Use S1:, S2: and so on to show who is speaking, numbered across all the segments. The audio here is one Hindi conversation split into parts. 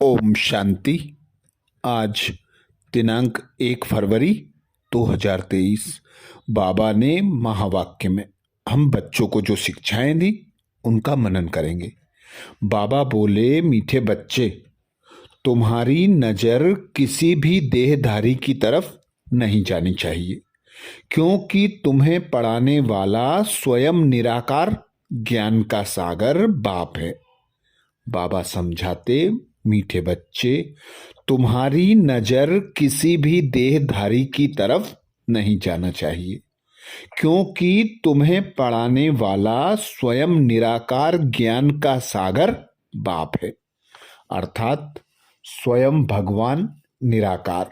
S1: ओम शांति। आज दिनांक 1 फरवरी 2023 बाबा ने महावाक्य में हम बच्चों को जो शिक्षाएं दी उनका मनन करेंगे। बाबा बोले, मीठे बच्चे, तुम्हारी नजर किसी भी देहधारी की तरफ नहीं जानी चाहिए, क्योंकि तुम्हें पढ़ाने वाला स्वयं निराकार ज्ञान का सागर बाप है। बाबा समझाते, मीठे बच्चे, तुम्हारी नजर किसी भी देहधारी की तरफ नहीं जाना चाहिए, क्योंकि तुम्हें पढ़ाने वाला स्वयं निराकार ज्ञान का सागर बाप है। अर्थात स्वयं भगवान निराकार,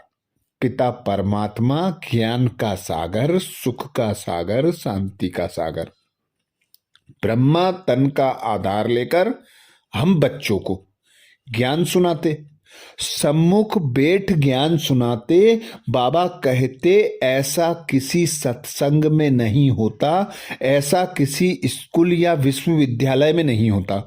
S1: पिता परमात्मा, ज्ञान का सागर, सुख का सागर, शांति का सागर। ब्रह्मा तन का आधार लेकर हम बच्चों को ज्ञान सुनाते, सम्मुख बैठ ज्ञान सुनाते। बाबा कहते, ऐसा किसी सत्संग में नहीं होता, ऐसा किसी स्कूल या विश्वविद्यालय में नहीं होता।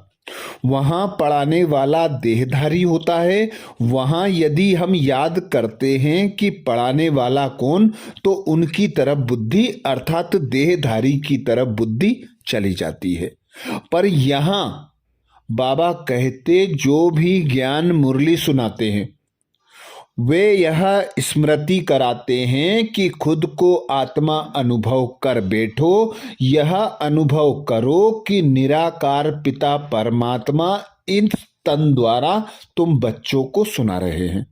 S1: वहां पढ़ाने वाला देहधारी होता है। वहां यदि हम याद करते हैं कि पढ़ाने वाला कौन, तो उनकी तरफ बुद्धि अर्थात देहधारी की तरफ बुद्धि चली जाती है। पर यहां बाबा कहते, जो भी ज्ञान मुरली सुनाते हैं वे यह स्मृति कराते हैं कि खुद को आत्मा अनुभव कर बैठो। यह अनुभव करो कि निराकार पिता परमात्मा इन तन द्वारा तुम बच्चों को सुना रहे हैं।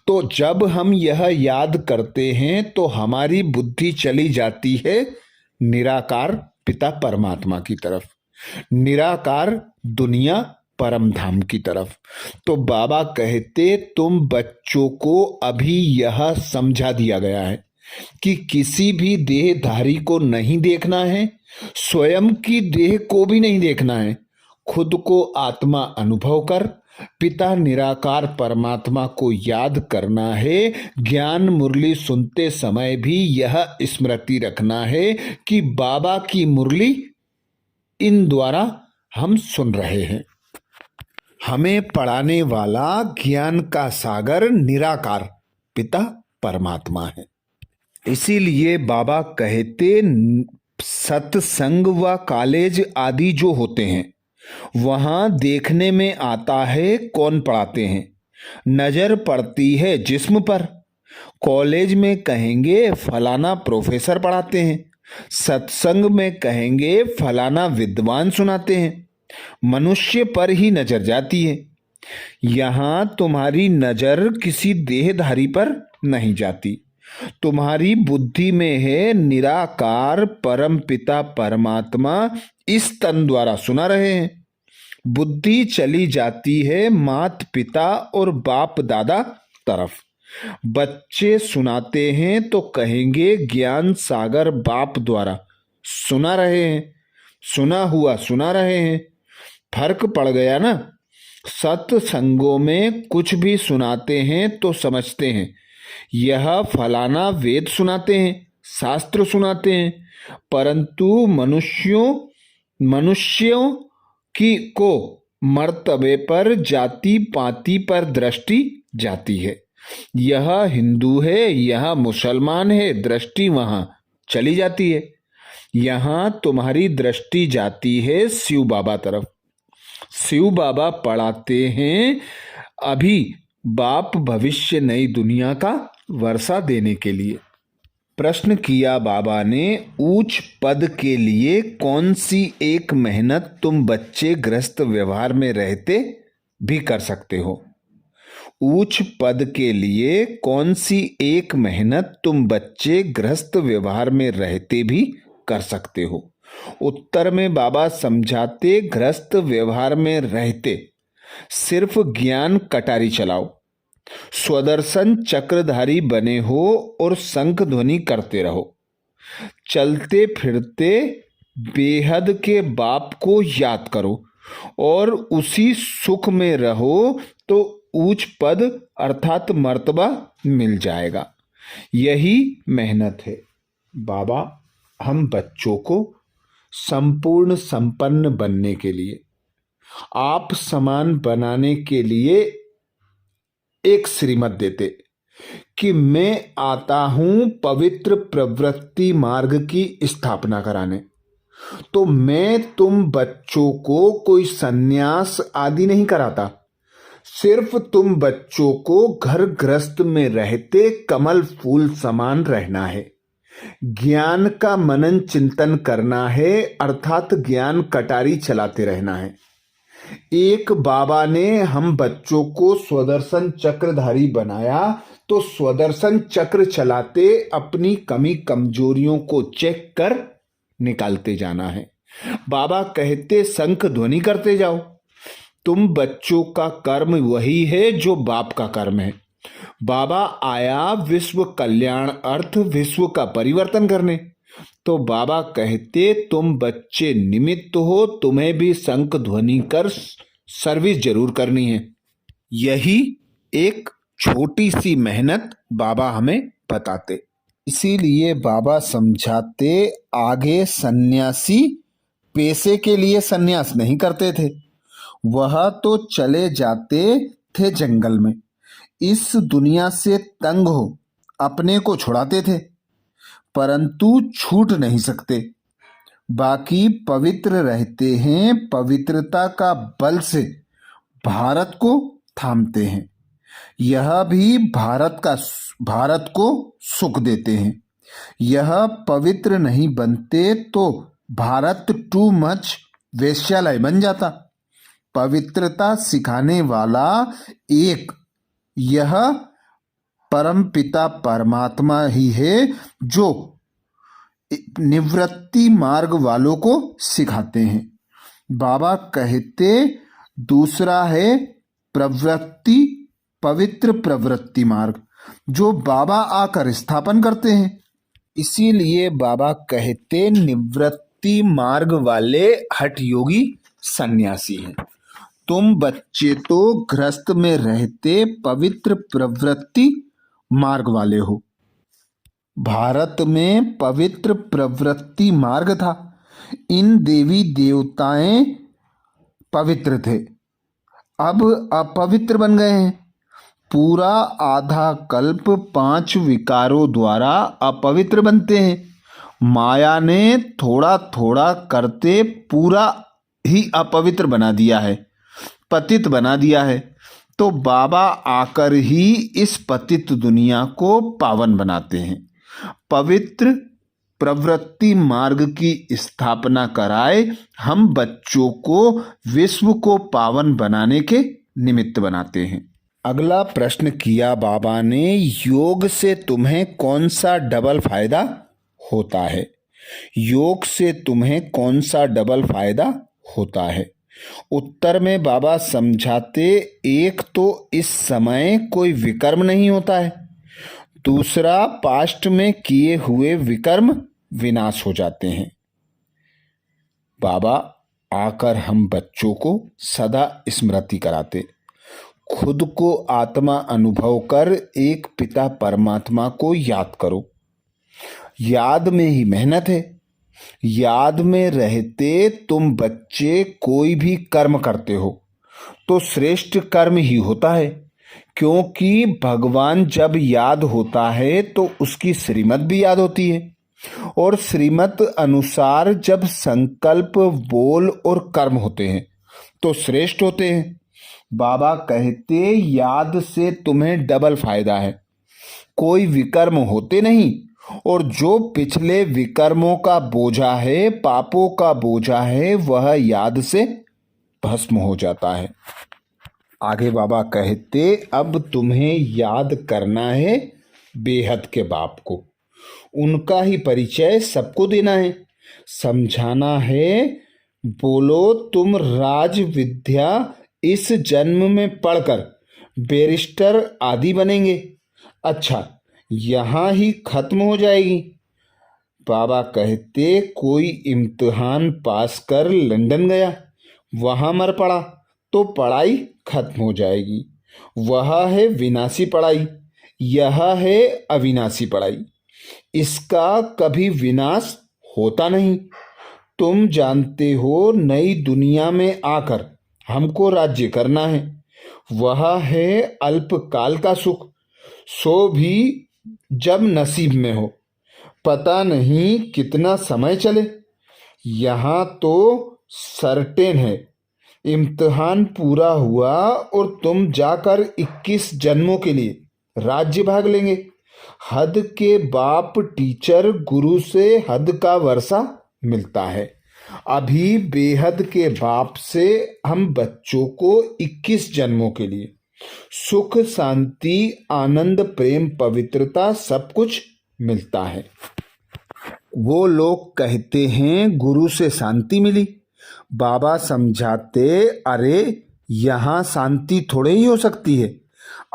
S1: तो जब हम यह याद करते हैं तो हमारी बुद्धि चली जाती है निराकार पिता परमात्मा की तरफ, निराकार दुनिया परम धाम की तरफ। तो बाबा कहते, तुम बच्चों को अभी यह समझा दिया गया है कि किसी भी देहधारी को नहीं देखना है, स्वयं की देह को भी नहीं देखना है। खुद को आत्मा अनुभव कर पिता निराकार परमात्मा को याद करना है। ज्ञान मुरली सुनते समय भी यह स्मृति रखना है कि बाबा की मुरली इन द्वारा हम सुन रहे हैं। हमें पढ़ाने वाला ज्ञान का सागर निराकार पिता परमात्मा है। इसीलिए बाबा कहते, सत्संग व कॉलेज आदि जो होते हैं वहां देखने में आता है कौन पढ़ाते हैं। नजर पड़ती है जिस्म पर। कॉलेज में कहेंगे फलाना प्रोफेसर पढ़ाते हैं, सत्संग में कहेंगे फलाना विद्वान सुनाते हैं। मनुष्य पर ही नजर जाती है। यहां तुम्हारी नजर किसी देहधारी पर नहीं जाती। तुम्हारी बुद्धि में है निराकार परम पिता परमात्मा इस तन द्वारा सुना रहे हैं। बुद्धि चली जाती है मात पिता और बाप दादा तरफ। बच्चे सुनाते हैं तो कहेंगे ज्ञान सागर बाप द्वारा सुना रहे हैं, सुना हुआ सुना रहे हैं। फर्क पड़ गया ना। सत्संगों में कुछ भी सुनाते हैं तो समझते हैं यह फलाना वेद सुनाते हैं, शास्त्र सुनाते हैं, परंतु मनुष्यों की को मर्तबे पर, जाति पाति पर दृष्टि जाती है। यह हिंदू है, यह मुसलमान है, दृष्टि वहां चली जाती है। यहां तुम्हारी दृष्टि जाती है शिव बाबा तरफ। शिव बाबा पढ़ाते हैं अभी बाप भविष्य नई दुनिया का वर्षा देने के लिए। प्रश्न किया बाबा ने, ऊंच पद के लिए कौन सी एक मेहनत तुम बच्चे गृहस्थ व्यवहार में रहते भी कर सकते हो? ऊंच पद के लिए कौन सी एक मेहनत तुम बच्चे गृहस्थ व्यवहार में रहते भी कर सकते हो? उत्तर में बाबा समझाते, गृहस्थ व्यवहार में रहते सिर्फ ज्ञान कटारी चलाओ, स्वदर्शन चक्रधारी बने हो और शंख ध्वनि करते रहो। चलते फिरते बेहद के बाप को याद करो और उसी सुख में रहो तो ऊंच पद अर्थात मर्तबा मिल जाएगा। यही मेहनत है। बाबा हम बच्चों को संपूर्ण संपन्न बनने के लिए, आप समान बनाने के लिए एक श्रीमत देते कि मैं आता हूं पवित्र प्रवृत्ति मार्ग की स्थापना कराने, तो मैं तुम बच्चों को कोई सन्यास आदि नहीं कराता। सिर्फ तुम बच्चों को घर गृहस्थ में रहते कमल फूल समान रहना है, ज्ञान का मनन चिंतन करना है, अर्थात ज्ञान कटारी चलाते रहना है। एक बाबा ने हम बच्चों को स्वदर्शन चक्रधारी बनाया, तो स्वदर्शन चक्र चलाते अपनी कमी कमजोरियों को चेक कर निकालते जाना है। बाबा कहते शंख ध्वनि करते जाओ। तुम बच्चों का कर्म वही है जो बाप का कर्म है। बाबा आया विश्व कल्याण अर्थ विश्व का परिवर्तन करने, तो बाबा कहते तुम बच्चे निमित्त हो, तुम्हें भी शंख ध्वनि कर सर्विस जरूर करनी है। यही एक छोटी सी मेहनत बाबा हमें बताते। इसीलिए बाबा समझाते आगे सन्यासी पैसे के लिए सन्यास नहीं करते थे, वह तो चले जाते थे जंगल में, इस दुनिया से तंग हो अपने को छुड़ाते थे, परंतु छूट नहीं सकते। बाकी पवित्र रहते हैं, पवित्रता का बल से भारत को थामते हैं। यह भी भारत को सुख देते हैं। यह पवित्र नहीं बनते तो भारत टू मच वेश्यालय बन जाता। पवित्रता सिखाने वाला एक यह परमपिता परमात्मा ही है, जो निवृत्ति मार्ग वालों को सिखाते हैं। बाबा कहते दूसरा है पवित्र प्रवृत्ति मार्ग, जो बाबा आकर स्थापन करते हैं। इसीलिए बाबा कहते निवृत्ति मार्ग वाले हठ योगी सन्यासी हैं। तुम बच्चे तो गृहस्थ में रहते पवित्र प्रवृत्ति मार्ग वाले हो। भारत में पवित्र प्रवृत्ति मार्ग था। इन देवी देवताएं पवित्र थे, अब अपवित्र बन गए हैं। पूरा आधा कल्प 5 विकारों द्वारा अपवित्र बनते हैं। माया ने थोड़ा थोड़ा करते पूरा ही अपवित्र बना दिया है, पतित बना दिया है। तो बाबा आकर ही इस पतित दुनिया को पावन बनाते हैं। पवित्र प्रवृत्ति मार्ग की स्थापना कराए हम बच्चों को विश्व को पावन बनाने के निमित्त बनाते हैं। अगला प्रश्न किया बाबा ने, योग से तुम्हें कौन सा डबल फायदा होता है? योग से तुम्हें कौन सा डबल फायदा होता है? उत्तर में बाबा समझाते, एक तो इस समय कोई विकर्म नहीं होता है, दूसरा पास्ट में किए हुए विकर्म विनाश हो जाते हैं। बाबा आकर हम बच्चों को सदा स्मृति कराते, खुद को आत्मा अनुभव कर एक पिता परमात्मा को याद करो। याद में ही मेहनत है। याद में रहते तुम बच्चे कोई भी कर्म करते हो तो श्रेष्ठ कर्म ही होता है, क्योंकि भगवान जब याद होता है तो उसकी श्रीमत भी याद होती है, और श्रीमत अनुसार जब संकल्प बोल और कर्म होते हैं तो श्रेष्ठ होते हैं। बाबा कहते याद से तुम्हें डबल फायदा है, कोई विकर्म होते नहीं, और जो पिछले विकर्मों का बोझा है, पापों का बोझा है, वह याद से भस्म हो जाता है। आगे बाबा कहते अब तुम्हें याद करना है बेहद के बाप को, उनका ही परिचय सबको देना है, समझाना है। बोलो तुम राज विद्या इस जन्म में पढ़कर बैरिस्टर आदि बनेंगे। अच्छा, यहाँ ही खत्म हो जाएगी? बाबा कहते कोई इम्तिहान पास कर लंदन गया, वहाँ मर पड़ा तो पढ़ाई खत्म हो जाएगी। वह है विनाशी पढ़ाई, यह है अविनाशी पढ़ाई। इसका कभी विनाश होता नहीं। तुम जानते हो नई दुनिया में आकर हमको राज्य करना है, वह है अल्पकाल का सुख, सो भी जब नसीब में हो। पता नहीं कितना समय चले। यहाँ तो सर्टेन है, इम्तिहान पूरा हुआ और तुम जाकर 21 जन्मों के लिए राज्य भाग लेंगे। हद के बाप टीचर, गुरु से हद का वर्षा मिलता है। अभी बेहद के बाप से हम बच्चों को 21 जन्मों के लिए सुख, शांति, आनंद, प्रेम, पवित्रता सब कुछ मिलता है। वो लोग कहते हैं गुरु से शांति मिली। बाबा समझाते, अरे यहाँ शांति थोड़े ही हो सकती है।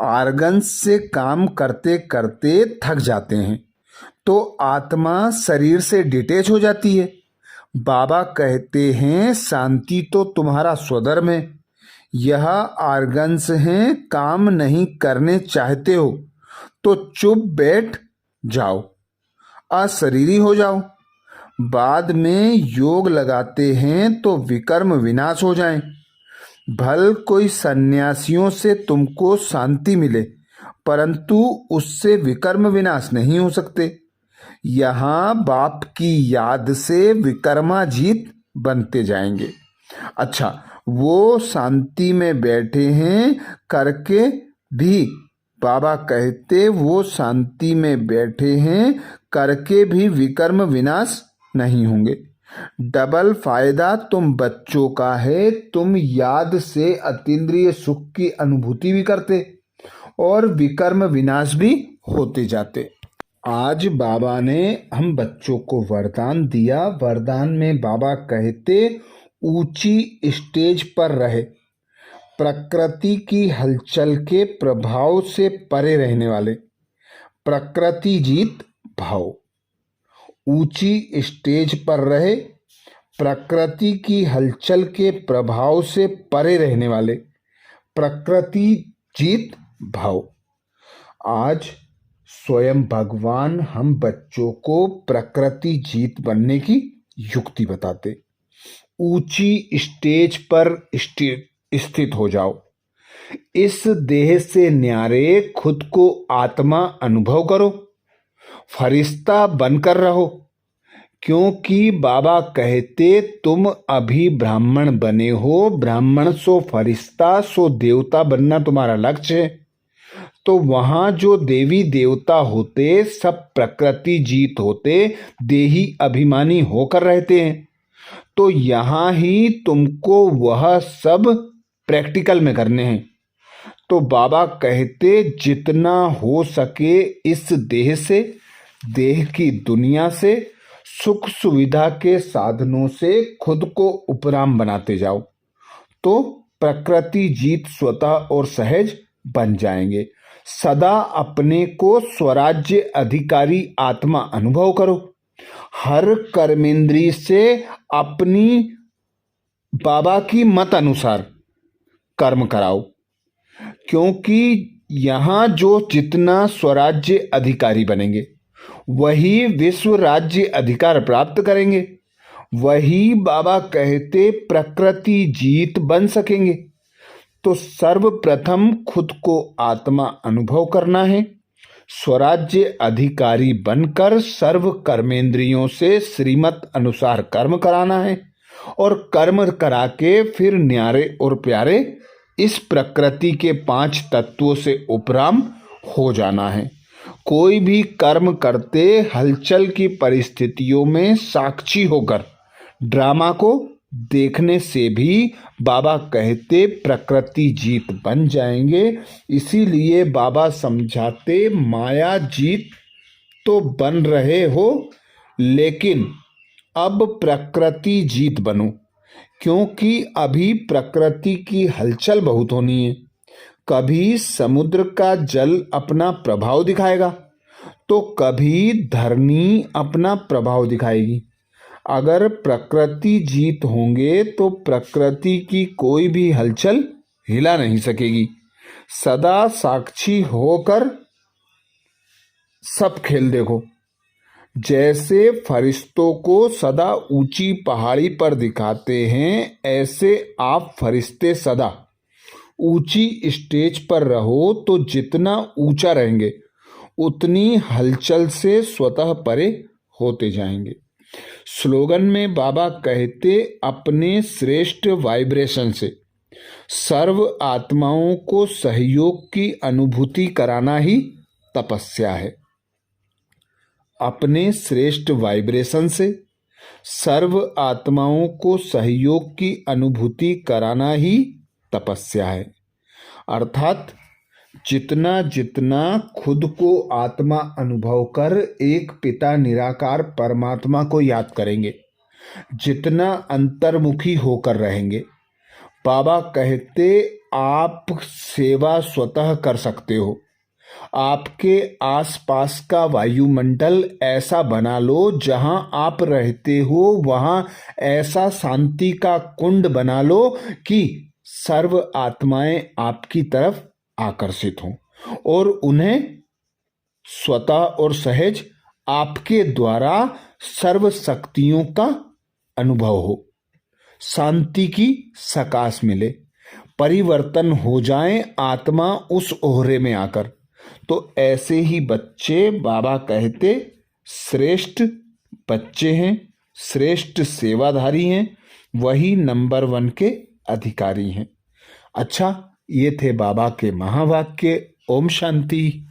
S1: आर्गन से काम करते करते थक जाते हैं तो आत्मा शरीर से डिटेच हो जाती है। बाबा कहते हैं शांति तो तुम्हारा स्वधर्म है। यह आर्गन्स हैं, काम नहीं करने चाहते हो तो चुप बैठ जाओ, अशरीरी हो जाओ। बाद में योग लगाते हैं तो विकर्म विनाश हो जाएं। भल कोई सन्यासियों से तुमको शांति मिले, परंतु उससे विकर्म विनाश नहीं हो सकते। यहाँ बाप की याद से विकर्माजीत बनते जाएंगे। अच्छा, वो शांति में बैठे हैं करके भी, बाबा कहते वो शांति में बैठे हैं करके भी विकर्म विनाश नहीं होंगे। डबल फायदा तुम बच्चों का है। तुम याद से अतीन्द्रिय सुख की अनुभूति भी करते और विकर्म विनाश भी होते जाते। आज बाबा ने हम बच्चों को वरदान दिया। वरदान में बाबा कहते ऊंची स्टेज पर रहे, प्रकृति की हलचल के प्रभाव से परे रहने वाले, प्रकृति जीत भाव। ऊंची स्टेज पर रहे, प्रकृति की हलचल के प्रभाव से परे रहने वाले, प्रकृति जीत भाव। आज स्वयं भगवान हम बच्चों को प्रकृति जीत बनने की युक्ति बताते। ऊंची स्टेज पर स्थित हो जाओ। इस देह से न्यारे खुद को आत्मा अनुभव करो। फरिश्ता बनकर रहो, क्योंकि बाबा कहते तुम अभी ब्राह्मण बने हो। ब्राह्मण सो फरिश्ता सो देवता बनना तुम्हारा लक्ष्य है। तो वहाँ जो देवी देवता होते सब प्रकृति जीत होते, देही अभिमानी होकर रहते हैं। तो यहाँ ही तुमको वह सब प्रैक्टिकल में करने हैं। तो बाबा कहते जितना हो सके इस देह से, देह की दुनिया से, सुख सुविधा के साधनों से खुद को उपराम बनाते जाओ, तो प्रकृति जीत स्वतः और सहज बन जाएंगे। सदा अपने को स्वराज्य अधिकारी आत्मा अनुभव करो। हर कर्मेंद्री से अपनी बाबा की मत अनुसार कर्म कराओ, क्योंकि यहाँ जो जितना स्वराज्य अधिकारी बनेंगे वही विश्व राज्य अधिकार प्राप्त करेंगे। वही बाबा कहते प्रकृति जीत बन सकेंगे। तो सर्वप्रथम खुद को आत्मा अनुभव करना है, स्वराज्य अधिकारी बनकर सर्व कर्मेंद्रियों से श्रीमत अनुसार कर्म कराना है और कर्म करा के फिर न्यारे और प्यारे इस प्रकृति के 5 तत्वों से उपराम हो जाना है। कोई भी कर्म करते हलचल की परिस्थितियों में साक्षी होकर ड्रामा को देखने से भी बाबा कहते प्रकृति जीत बन जाएंगे। इसीलिए बाबा समझाते माया जीत तो बन रहे हो, लेकिन अब प्रकृति जीत बनो, क्योंकि अभी प्रकृति की हलचल बहुत होनी है। कभी समुद्र का जल अपना प्रभाव दिखाएगा तो कभी धरनी अपना प्रभाव दिखाएगी। अगर प्रकृति जीत होंगे तो प्रकृति की कोई भी हलचल हिला नहीं सकेगी। सदा साक्षी होकर सब खेल देखो। जैसे फरिश्तों को सदा ऊंची पहाड़ी पर दिखाते हैं, ऐसे आप फरिश्ते सदा ऊंची स्टेज पर रहो तो जितना ऊंचा रहेंगे उतनी हलचल से स्वतः परे होते जाएंगे। स्लोगन में बाबा कहते, अपने श्रेष्ठ वाइब्रेशन से सर्व आत्माओं को सहयोग की अनुभूति कराना ही तपस्या है। अपने श्रेष्ठ वाइब्रेशन से सर्व आत्माओं को सहयोग की अनुभूति कराना ही तपस्या है। अर्थात जितना जितना खुद को आत्मा अनुभव कर एक पिता निराकार परमात्मा को याद करेंगे, जितना अंतर्मुखी होकर रहेंगे, बाबा कहते आप सेवा स्वतः कर सकते हो। आपके आसपास का वायुमंडल ऐसा बना लो, जहां आप रहते हो वहां ऐसा शांति का कुंड बना लो कि सर्व आत्माएं आपकी तरफ आकर्षित हों और उन्हें स्वतः और सहज आपके द्वारा सर्व शक्तियों का अनुभव हो, शांति की सकाश मिले, परिवर्तन हो जाए आत्मा उस ओहरे में आकर। तो ऐसे ही बच्चे बाबा कहते श्रेष्ठ बच्चे हैं, श्रेष्ठ सेवाधारी हैं, वही नंबर 1 के अधिकारी हैं। अच्छा, ये थे बाबा के महावाक्य। ओम शांति।